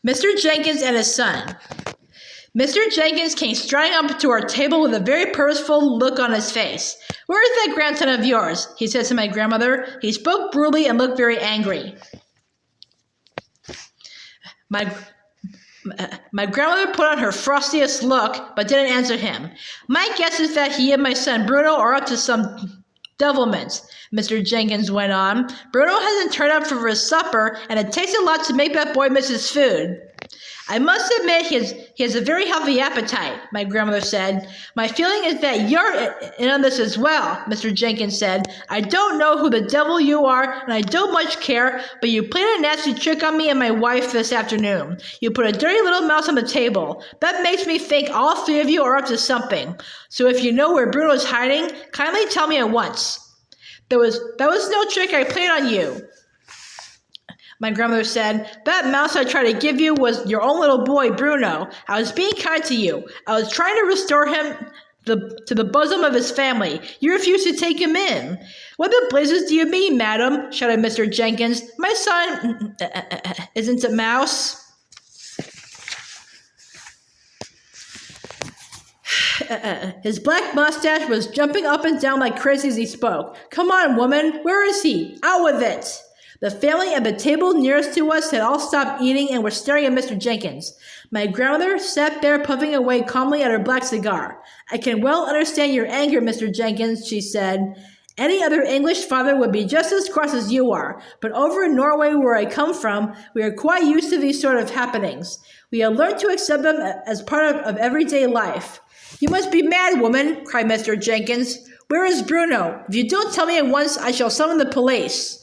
Mr. Jenkins and his son. Mr. Jenkins came striding up to our table with a very purposeful look on his face. "Where is that grandson of yours?" he said to my grandmother. He spoke brutally and looked very angry. My grandmother put on her frostiest look, but didn't answer him. "My guess is that he and my son Bruno are up to some devilments," Mr. Jenkins went on. "Bruno hasn't turned up for his supper, and it takes a lot to make that boy miss his food." "I must admit he has a very healthy appetite," my grandmother said. "My feeling is that you're in on this as well," Mr. Jenkins said. "I don't know who the devil you are, and I don't much care, but you played a nasty trick on me and my wife this afternoon. You put a dirty little mouse on the table. That makes me think all three of you are up to something. So if you know where Bruno is hiding, kindly tell me at once." That was no trick I played on you," my grandmother said. "That mouse I tried to give you was your own little boy, Bruno. I was being kind to you. I was trying to restore him to the bosom of his family. You refused to take him in." "What the blazes do you mean, madam?" shouted Mr. Jenkins. "My son isn't a mouse." His black mustache was jumping up and down like crazy as he spoke. "Come on, woman, where is he? Out with it!" The family at the table nearest to us had all stopped eating and were staring at Mr. Jenkins. My grandmother sat there puffing away calmly at her black cigar. "I can well understand your anger, Mr. Jenkins," she said. "Any other English father would be just as cross as you are, but over in Norway, where I come from, we are quite used to these sort of happenings. We have learned to accept them as part of everyday life." "You must be mad, woman," cried Mr. Jenkins. "Where is Bruno? If you don't tell me at once, I shall summon the police."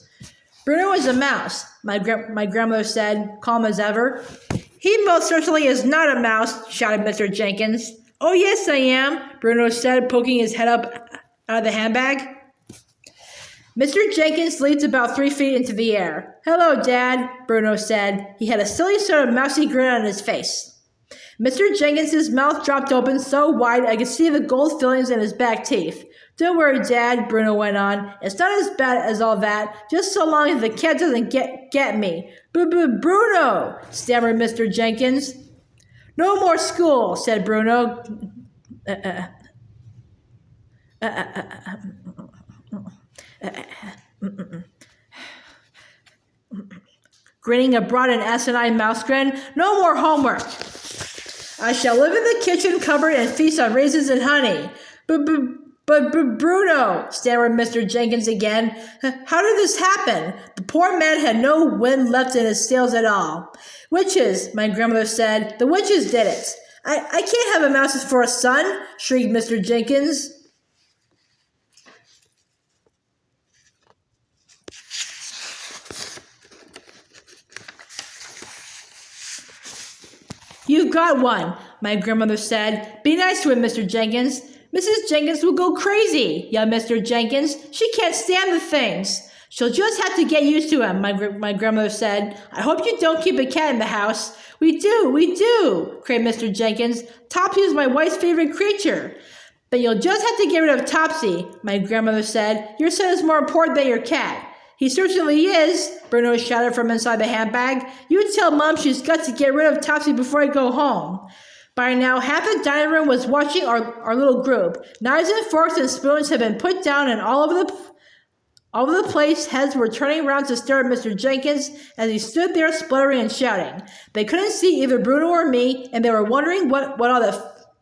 "Bruno is a mouse," my grandmother said, calm as ever. "He most certainly is not a mouse," shouted Mr. Jenkins. "Oh, yes, I am," Bruno said, poking his head up out of the handbag. Mr. Jenkins leaped about 3 feet into the air. "Hello, Dad," Bruno said. He had a silly sort of mousy grin on his face. Mr. Jenkins's mouth dropped open so wide I could see the gold fillings in his back teeth. "Don't worry, Dad," Bruno went on. "It's not as bad as all that, just so long as the cat doesn't get me." "Bruno!" stammered Mr. Jenkins. "No more school," said Bruno. Grinning a broad and asinine mouse grin. "No more homework. I shall live in the kitchen cupboard and feast on raisins and honey." But Bruno, stammered Mr. Jenkins again. "How did this happen?" The poor man had no wind left in his sails at all. "Witches," my grandmother said. "The witches did it." I can't have a mouse for a son," shrieked Mr. Jenkins. "You've got one," my grandmother said. "Be nice to him, Mr. Jenkins." "Mrs. Jenkins will go crazy," yelled Mr. Jenkins. "She can't stand the things." "She'll just have to get used to him," my grandmother said. "I hope you don't keep a cat in the house." We do," cried Mr. Jenkins. "Topsy is my wife's favorite creature." "Then you'll just have to get rid of Topsy," my grandmother said. "Your son is more important than your cat." "He certainly is," Bruno shouted from inside the handbag. "You tell Mom she's got to get rid of Topsy before I go home." By now, half the dining room was watching our little group. Knives and forks and spoons had been put down, and all over the place, heads were turning around to stare at Mr. Jenkins as he stood there spluttering and shouting. They couldn't see either Bruno or me, and they were wondering what all the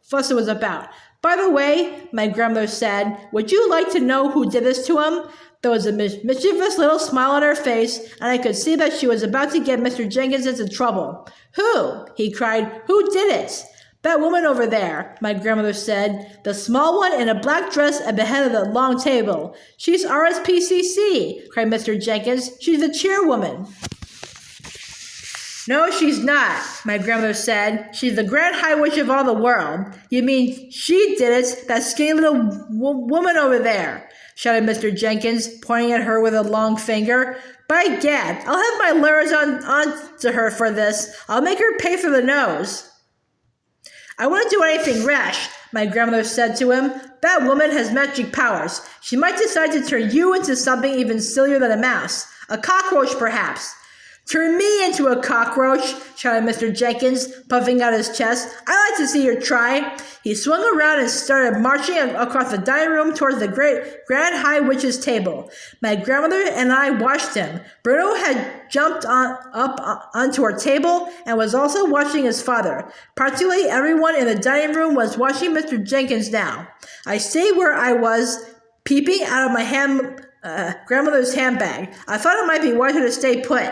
fuss was about. "By the way," my grandmother said, "would you like to know who did this to him?" There was a mischievous little smile on her face, and I could see that she was about to get Mr. Jenkins into trouble. "Who?" he cried. "Who did it?" "That woman over there," my grandmother said. "The small one in a black dress at the head of the long table." "She's RSPCC," cried Mr. Jenkins. "She's the chairwoman." "No, she's not," my grandmother said. "She's the Grand High Witch of all the world." "You mean she did it, that skinny little woman over there?" shouted Mr. Jenkins, pointing at her with a long finger. "By gad, I'll have my lawyers on to her for this. I'll make her pay for the nose." "I wouldn't do anything rash," my grandmother said to him. "That woman has magic powers. She might decide to turn you into something even sillier than a mouse. A cockroach, perhaps." Turn me into a cockroach, shouted Mr. Jenkins, puffing out his chest. I'd like to see you try. He swung around and started marching across the dining room towards the Grand High Witch's table. My grandmother and I watched him. Bruno had jumped up onto our table and was also watching his father. Practically everyone in the dining room was watching Mr. Jenkins now. I stayed where I was, peeping out of my grandmother's handbag. I thought it might be wiser to stay put.